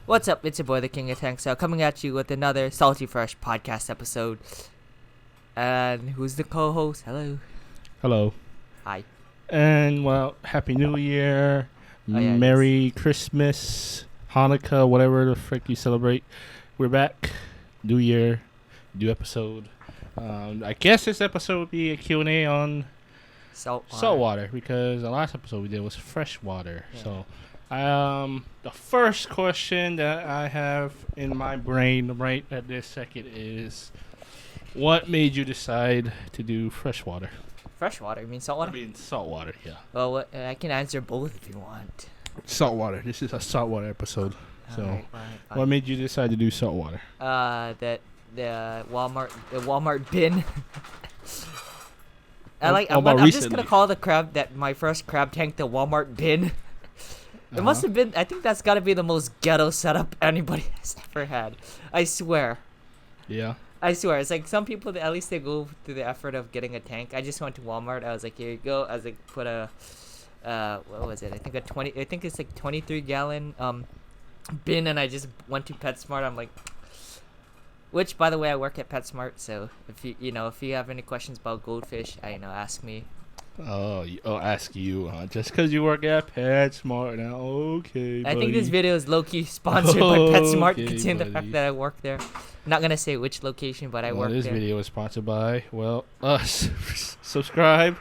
What's up? It's your boy, the King of Tanks, coming at you with another Salty Fresh podcast episode. And who's the co-host? Hello. Hello. Hi. And, well, Happy New Year, Oh, yeah, Merry Christmas, Hanukkah, whatever the frick you celebrate. We're back. New Year, new episode. I guess this episode would be a Q&A on saltwater because the last episode we did was freshwater. Yeah. So, the first question that I have in my brain right at this second is, what made you decide to do freshwater? Freshwater? You mean saltwater? I mean saltwater, yeah. Well, I can answer both if you want. Saltwater. This is a saltwater episode. So, Alright. what made you decide to do saltwater? That the Walmart bin. How I'm about just gonna recently? call my first crab tank the Walmart bin. It must have been. I think that's got to be the most ghetto setup anybody has ever had. I swear. Yeah. I swear. It's like some people, at least they go through the effort of getting a tank. I just went to Walmart. I was like, here you go. I was like, put a, what was it? I think it's like 23-gallon bin, and I just went to PetSmart. I'm like, which, by the way, I work at PetSmart. So if you have any questions about goldfish, ask me. Ask you, huh? Just because you work at PetSmart now, okay, I think buddy. this video is low-key sponsored by PetSmart, Okay, considering the buddy. fact that I work there. I'm not gonna say which location, but I work This there. video is sponsored by, us. Subscribe.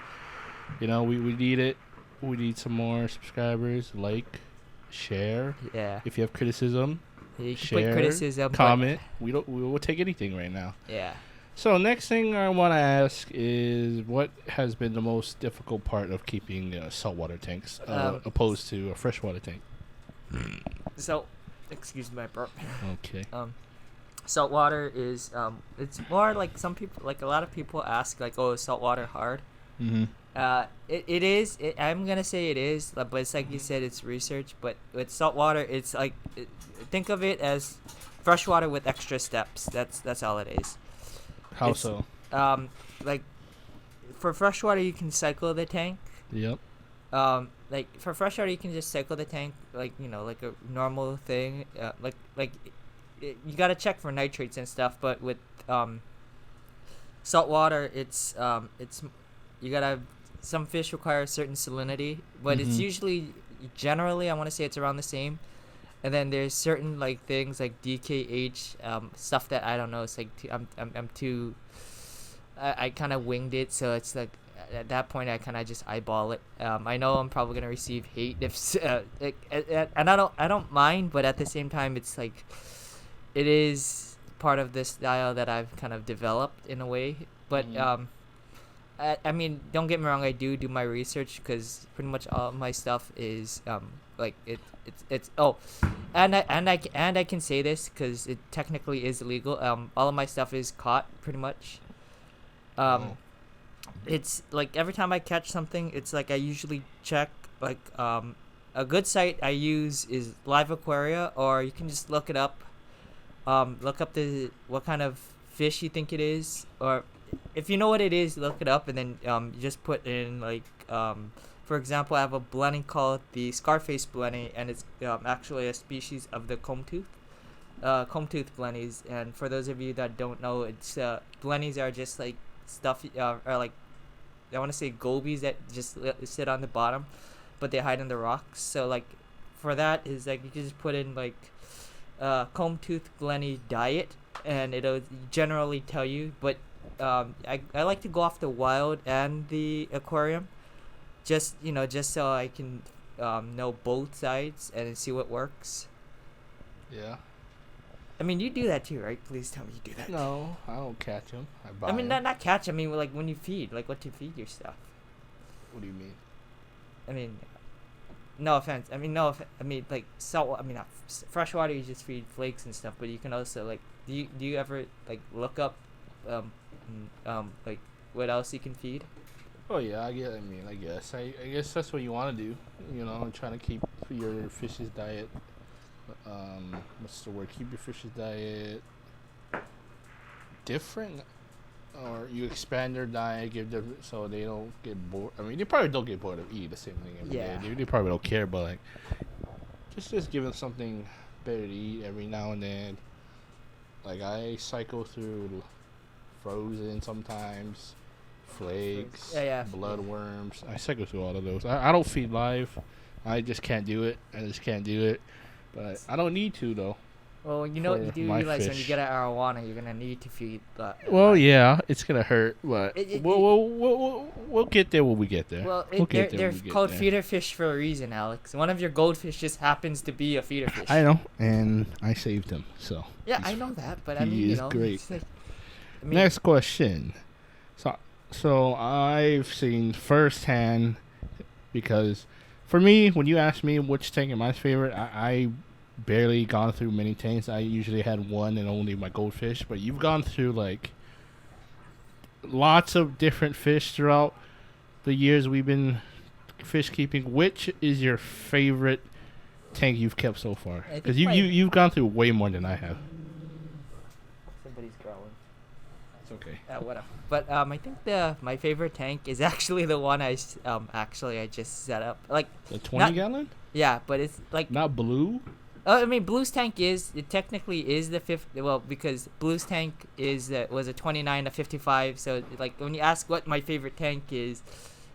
We need it. We need some more subscribers. Like, share. Yeah. If you have criticism, You can share, put criticism, but- comment. We will take anything right now. Yeah. So next thing I want to ask is, what has been the most difficult part of keeping saltwater tanks opposed to a freshwater tank? So, excuse my burp. Okay. Saltwater is it's more like a lot of people ask, like, oh, is saltwater hard? Mm-hmm. It is. I'm gonna say it is, but it's like you said, it's research. But with saltwater, it's like think of it as freshwater with extra steps. That's all it is. How It's- so? Like for freshwater, you can cycle the tank. Yep. Like for freshwater, you can just cycle the tank, like like a normal thing. You gotta check for nitrates and stuff. But with saltwater, it's you gotta. Some fish require a certain salinity, but it's Mhm. generally, I want to say it's around the same. And then there's certain like things like DKH, stuff that I don't know. It's like I'm too. I kind of winged it, so it's like at that point I kind of just eyeball it. I know I'm probably gonna receive hate and I don't mind, but at the same time it's like it is part of this style that I've kind of developed in a way. But I mean, don't get me wrong, I do my research because pretty much all of my stuff is like it's and I can say this because it technically is illegal. All of my stuff is caught pretty much. It's like every time I catch something, it's like I usually check like a good site I use is Live Aquaria, or you can just look it up. Look up what kind of fish you think it is, or if you know what it is, look it up, and then you just put in like for example, I have a blenny called the Scarface blenny, and it's actually a species of the comb tooth blennies. And for those of you that don't know, it's blennies are just like stuff or like I want to say gobies that just sit on the bottom, but they hide in the rocks. So like for that is like you can just put in like comb tooth blenny diet, and it'll generally tell you. But I like to go off the wild and the aquarium, just so I can know both sides and see what works. Yeah. I mean, you do that too, right? Please tell me you do that. No, I don't catch them. I buy I mean, 'em. not catch. I mean, like when you feed, like what to feed your stuff. What do you mean? I mean, no offense. I mean, I mean, like salt. I mean, not freshwater. You just feed flakes and stuff, but you can also like. Do you ever like look up, like what else you can feed? Oh yeah, I guess. I guess that's what you want to do. Trying to keep your fish's diet. What's the word? Keep your fish's diet different, or you expand their diet, give them so they don't get bored. I mean, they probably don't get bored of eating the same thing every day. Yeah. They probably don't care, but like, just give them something better to eat every now and then. Like I cycle through frozen sometimes, flakes, Yeah. bloodworms. I cycle through all of those. I don't feed live. I just can't do it. But I don't need to though. Well, you know what you For do my realize when you fish. get an arowana, you're gonna need to feed the. Well, yeah, it's gonna hurt, but It- it- we'll get there when we get there. Well, We'll get there they're when we get called there. feeder fish for a reason, Alex. One of your goldfish just happens to be a feeder fish. I know, and I saved him. So Yeah, he's I know that, but I he mean, is great. it's like, I mean, Next question. So I've seen firsthand because for me, when you ask me which tank is my favorite, I barely gone through many tanks. I usually had one and only my goldfish, but you've gone through like lots of different fish throughout the years we've been fish keeping. Which is your favorite tank you've kept so far? I think Because my- you've gone through way more than I have. somebody's growling. It's okay. Whatever. But I think my favorite tank is actually the one I just set up. Like, The 20-gallon? yeah, but it's like Not blue? I mean, Blue's tank technically is the fifth. Well, because Blue's tank was a 29 to 55. So like when you ask what my favorite tank is,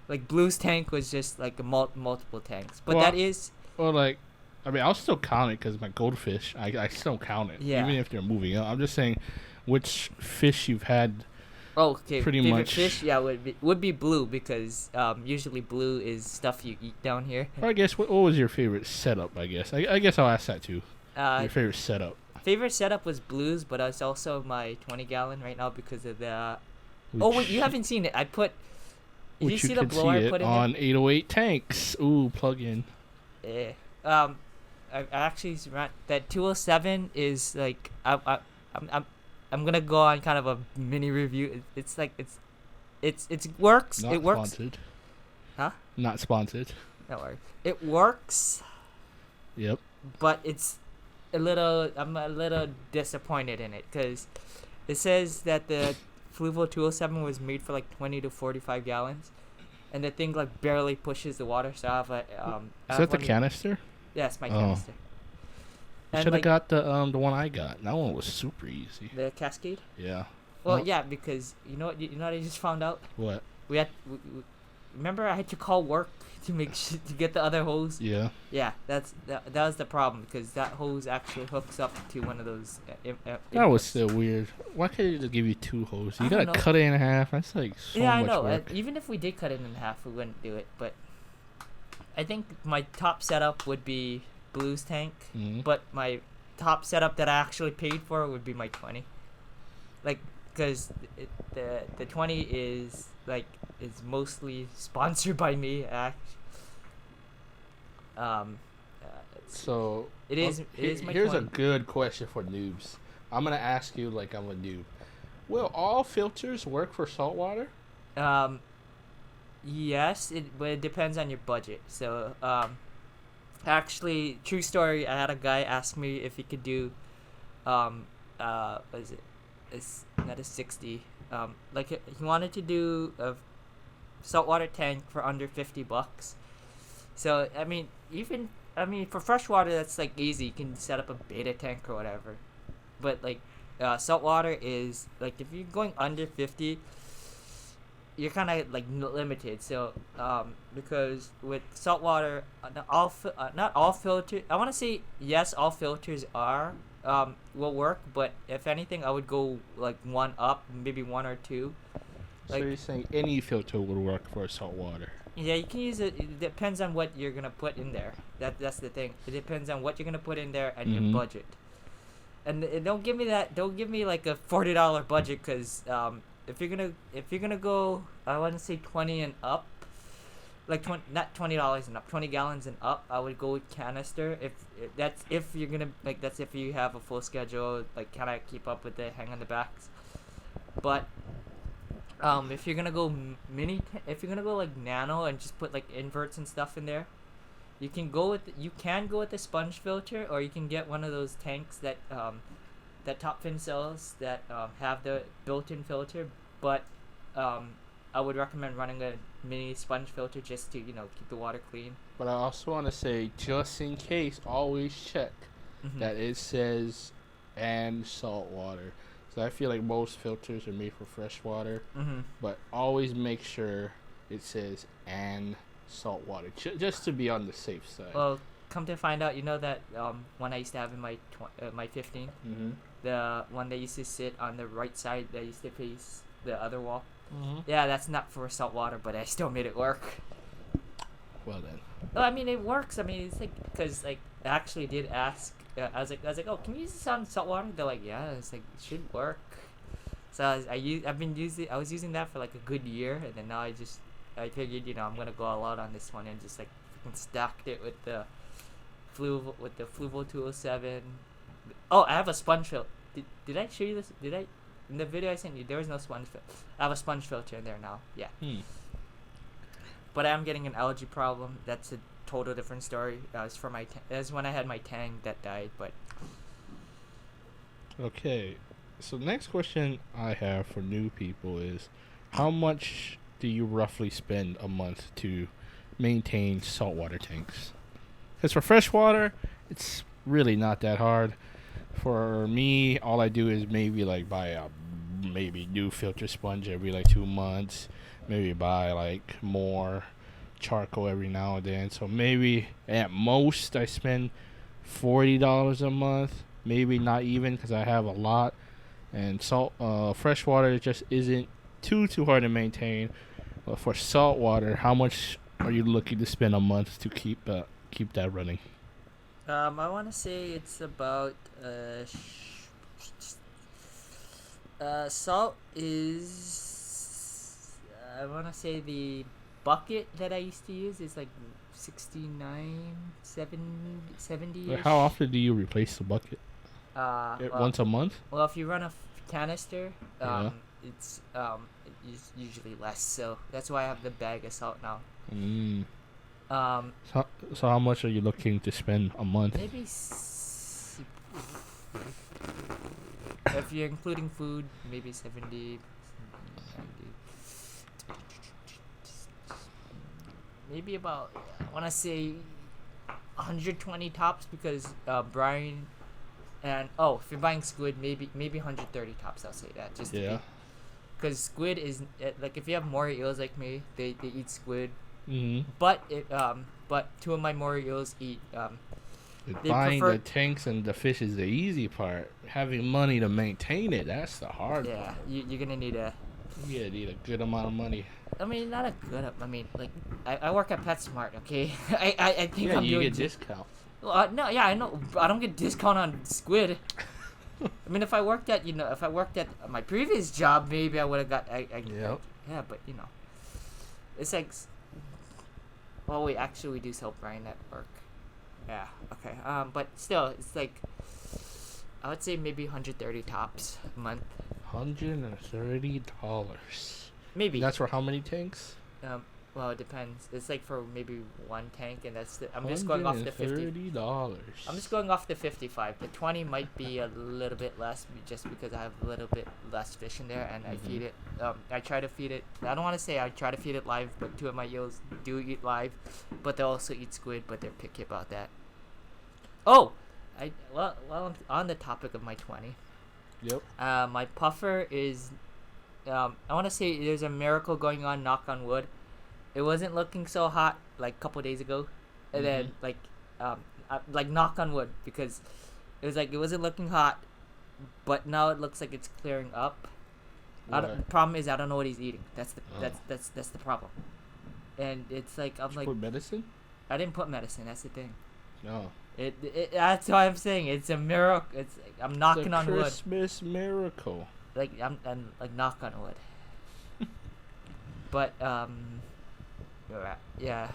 like Blue's tank was just like multiple tanks. But Well, that is Or like, I mean, I'll still count it because my goldfish, I still count it. Yeah. Even if they're moving up. I'm just saying which fish you've had. okay. Pretty favorite much. fish, yeah, would be Blue because usually Blue is stuff you eat down here. Or I guess, what was your favorite setup, I guess? I guess I'll ask that too. Your favorite setup. Favorite setup was Blue's, but it's also my 20-gallon right now because of the. Oh wait, you Which- haven't seen it. I put. Did Which you see the can blower I it put in on 808 tanks. Ooh, plug in. there? I actually ran that 207 is like I'm gonna go on kind of a mini review. It's like it works. Not It works. sponsored. Huh? Not sponsored. No worries. It works, Yep. but I'm a little disappointed in it because it says that the Fluvo 207 was made for like 20 to 45 gallons, and the thing like barely pushes the water. So I have a I Is have that the one- canister? Yes, my Oh. canister. You And should have like got the one I got. That one was super easy. the Cascade. Yeah. Well, Nope. yeah, because you know what I just found out. What? We remember I had to call work to make to get the other hose. Yeah. Yeah, that was the problem because that hose actually hooks up to one of those. That was inputs. still weird. Why can't you just give you two hoses? You I don't gotta know. cut it in half. That's like so Yeah, I much know. work. Even if we did cut it in half, we wouldn't do it. But I think my top setup would be Blue's tank. Mhm. But my top setup that I actually paid for would be my 20. Like, because the 20 is mostly sponsored by me. So It is my here's 20. a good question for noobs. I'm gonna ask you like I'm a noob. Will all filters work for saltwater? Yes, but it depends on your budget. So, actually, true story. I had a guy ask me if he could do, what is it? It's not a 60. Like he wanted to do a saltwater tank for under $50. So I mean, for freshwater that's like easy. You can set up a beta tank or whatever. But like, saltwater is like if you're going under 50. You're kind of like limited. So, because with saltwater, not all filters. I want to say yes, all filters will work. But if anything, I would go like one up, maybe one or two. So Like- you're saying any filter would work for saltwater? Yeah, you can use it. It depends on what you're gonna put in there. That's the thing. It depends on what you're gonna put in there and Mhm. your budget. And don't give me that. Don't give me like a $40 budget, because if you're gonna go, I want to say 20 and up, like not $20 and up, 20 gallons and up. I would go with canister. If you're gonna that's if you have a full schedule, like can I keep up with the hang on the backs. But if you're gonna go if you're gonna go like nano and just put like inverts and stuff in there, you can go with the sponge filter, or you can get one of those tanks that Top Fin sells that have the built-in filter. But I would recommend running a mini sponge filter just to keep the water clean. But I also want to say, just in case, always check Mhm. that it says and salt water. So I feel like most filters are made for fresh water, Mhm. but always make sure it says and salt water, just to be on the safe side. Well, come to find out, you know that one I used to have in my 15, Mm-hmm. the one that used to sit on the right side that used to face the other wall. Mm-hmm. Yeah, that's not for salt water, but I still made it work. Well then. Well, I mean, it works. I mean, it's like because like I actually did ask. I was like, oh, can you use this on salt water? They're like, yeah. It's like it should work. So I was using that for like a good year, and then now I figured I'm gonna go all out on this one and just like freaking stacked it with the Fluval 207. Oh, I have a sponge filter. Did I show you this? Did I? In the video I sent you, there was no sponge filter. I have a sponge filter in there now. Yeah. But I am getting an allergy problem. That's a total different story. It's for it's when I had my Tang that died. But Okay. So next question I have for new people is, how much do you roughly spend a month to maintain saltwater tanks? Because for freshwater, it's really not that hard. For me, all I do is maybe like buy a maybe new filter sponge every like 2 months. Maybe buy like more charcoal every now and then. So maybe at most I spend $40 a month. Maybe not even because I have a lot. And freshwater just isn't too hard to maintain. But for saltwater, how much are you looking to spend a month to keep that running? I want to say it's about salt is I want to say the bucket that I used to use is like 69 70 How often do you replace the bucket? Once a month? Well, if you run a canister, Yeah. it's it's usually less. So that's why I have the bag of salt now. Mm. Um, So how much are you looking to spend a month? maybe if you're including food, maybe 70, 90. Maybe about I want to say 120 tops because Brian and if you're buying squid, maybe 130 tops. I'll say that just to Yeah. because squid is like if you have more eels like me, they eat squid. Mm-hmm. But two of my more eels eat they Buying prefer- the tanks and the fish is the easy part. Having money to maintain it, that's the hard yeah. part. You're gonna need a. You gotta need a good amount of money. I mean, not a good. I mean, like I work at PetSmart. Okay, I think Yeah, I'm you doing get discount. Well, no, yeah, I know. But I don't get discount on squid. I mean, if I worked at my previous job, maybe I would have got. Yep. Yeah, but it's like. Well, we actually do sell Brian at work. Yeah. Okay. But still, it's like. I would say maybe 130 tops a month. $130. Maybe. That's for how many tanks? Well, it depends. It's like for maybe one tank, and I'm just going off the 50. $130. I'm just going off the 55. The 20 might be a little bit less just because I have a little bit less fish in there, and I feed it. I try to feed it. I don't want to say I try to feed it live, but two of my eels do eat live, but they also eat squid, but they're picky about that. Oh, on the topic of my 20. Yep. My puffer is. I want to say there's a miracle going on. Knock on wood. It wasn't looking so hot like a couple days ago, and then like knock on wood because it wasn't looking hot, but now it looks like it's clearing up. The problem is I don't know what he's eating. That's the problem, and it's like I'm Did like you put medicine? I didn't put medicine. That's the thing. No. It that's why I'm saying it's a miracle. It's I'm knocking on wood. Christmas miracle. Like I'm like knock on wood. But yeah.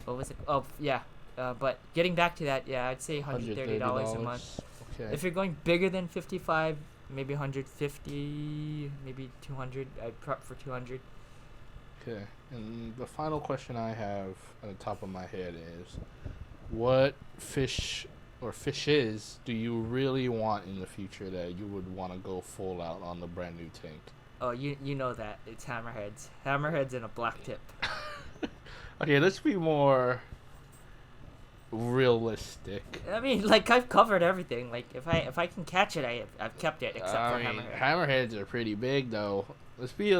What was it? Oh yeah. But getting back to that, yeah, I'd say $130 a month. Okay. If you're going bigger than 55, maybe 150, maybe 200. I'd prep for 200. Okay. And the final question I have at the top of my head is, what fish or fishes do you really want in the future that you would want to go full out on the brand new tank? Oh, you know that it's hammerheads, and a black tip. Okay, let's be more. realistic. I mean, like I've covered everything. Like if I can catch it, I've kept it except for hammerhead. Hammerheads are pretty big though. Let's be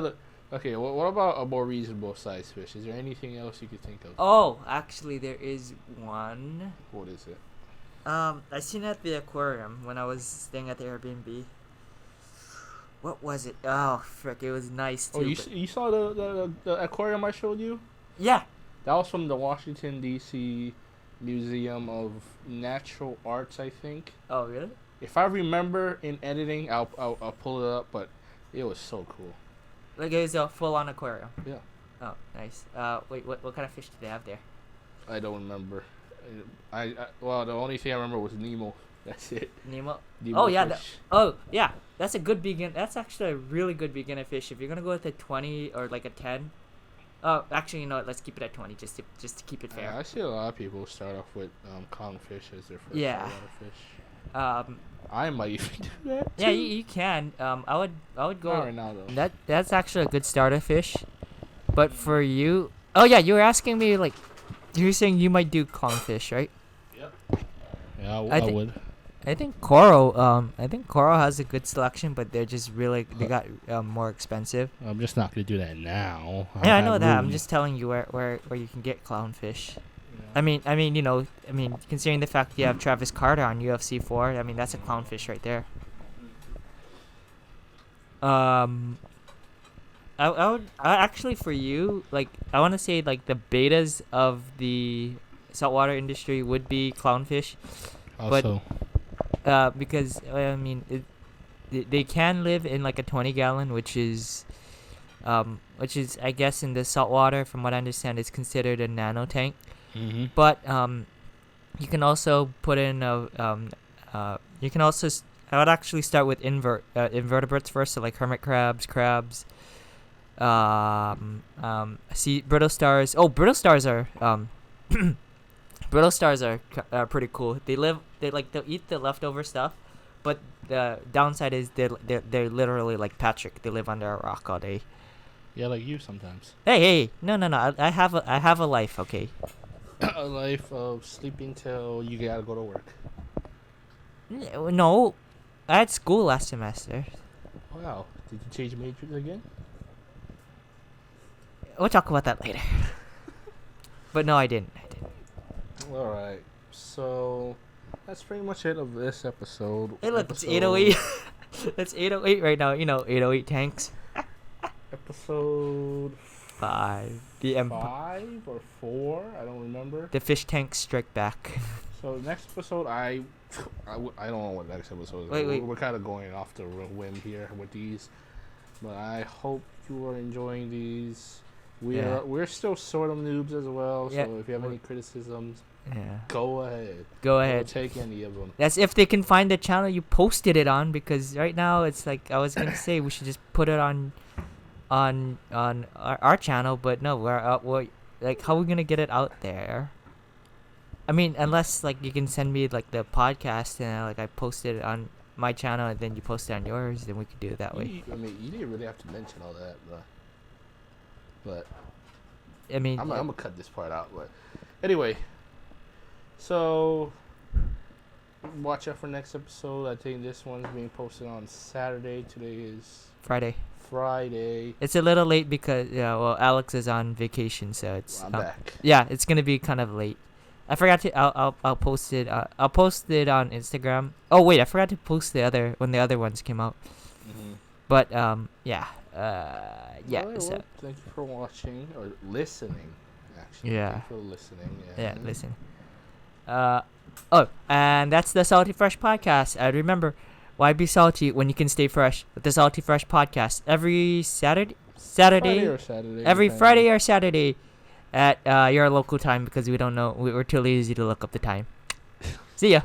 okay. What about a more reasonable sized fish? Is there anything else you could think of? Oh, actually, there is one. What is it? I seen it at the aquarium when I was staying at the Airbnb. What was it? Oh, frick! It was nice too. Oh, you saw the aquarium I showed you? Yeah. That was from the Washington D.C. Museum of Natural Arts, I think. Oh, really? If I remember in editing, I'll pull it up. But it was so cool. Like it was a full-on aquarium. Yeah. Oh, nice. Wait, what kind of fish did they have there? I don't remember. Well, the only thing I remember was Nemo. That's it. Nemo. Nemo Oh yeah. fish. Yeah. That's a good begin. That's actually a really good beginner fish. If you're gonna go with a 20 or like a 10. Oh, actually, you know what? Let's keep it at 20 just to keep it fair. I see a lot of people start off with clownfish as their first fish. I might even do that. Too. Yeah, you can. I would go. Not right now though. That's actually a good starter fish. But for you, oh yeah, you were asking me like, you were saying you might do clownfish, right? Yep. Yeah, I would. I think coral has a good selection, but they're just really they got more expensive. I'm just not gonna do that now. Yeah, I know that. I'm just telling you where you can get clownfish. Yeah. I mean, considering the fact you have Travis Carter on UFC 4, I mean that's a clownfish right there. I actually for you like I want to say like the betas of the saltwater industry would be clownfish, Also. but because I mean they can live in like a 20-gallon, which is I guess in the saltwater from what I understand is considered a nano tank. Mm-hmm. But you can also put in you can also I would actually start with invertebrates first, so like hermit crabs, see brittle stars. Oh, brittle stars are brittle stars are pretty cool. They'll eat the leftover stuff, but the downside is they're literally like Patrick. They live under a rock all day. Yeah, like you sometimes. Hey, no. I have a life, okay. A life of sleeping till you gotta go to work. No, I had school last semester. Wow, did you change majors again? We'll talk about that later. But no, I didn't. All right, so that's pretty much it of this episode. Hey, look, it's 8:08. It's 8:08 right now. You know, 8:08 tanks. Episode 5. The 5 or 4, I don't remember. The fish tanks strike back. So next episode, I don't know what next episode is. Wait. We're kind of going off the whim here with these, but I hope you are enjoying these. We're still sort of noobs as well. Yeah. So if you have any criticisms, yeah, go ahead. We'll take any of them. That's if they can find the channel you posted it on, because right now it's like I was gonna say we should just put it on our channel, but no, we're like how are we gonna get it out there? I mean, unless like you can send me like the podcast and like I posted it on my channel and then you post it on yours, then we could do it that way. I mean, you didn't really have to mention all that, but I mean, I'm gonna cut this part out. But anyway, so watch out for next episode. I think this one's being posted on Saturday. Today is Friday. It's a little late because Alex is on vacation, so it's I'm back. Yeah, it's gonna be kind of late. I forgot to. I'll post it. I'll post it on Instagram. Oh wait, I forgot to post the other ones came out. Mm-hmm. But yeah. Well, so thank you for watching or listening. Actually, yeah. Thank you for listening. Yeah, listen. And that's the Salty Fresh podcast. Remember, why be salty when you can stay fresh with the Salty Fresh podcast every Saturday, every Friday or Saturday at your local time, because we don't know. We're too lazy to look up the time. See ya.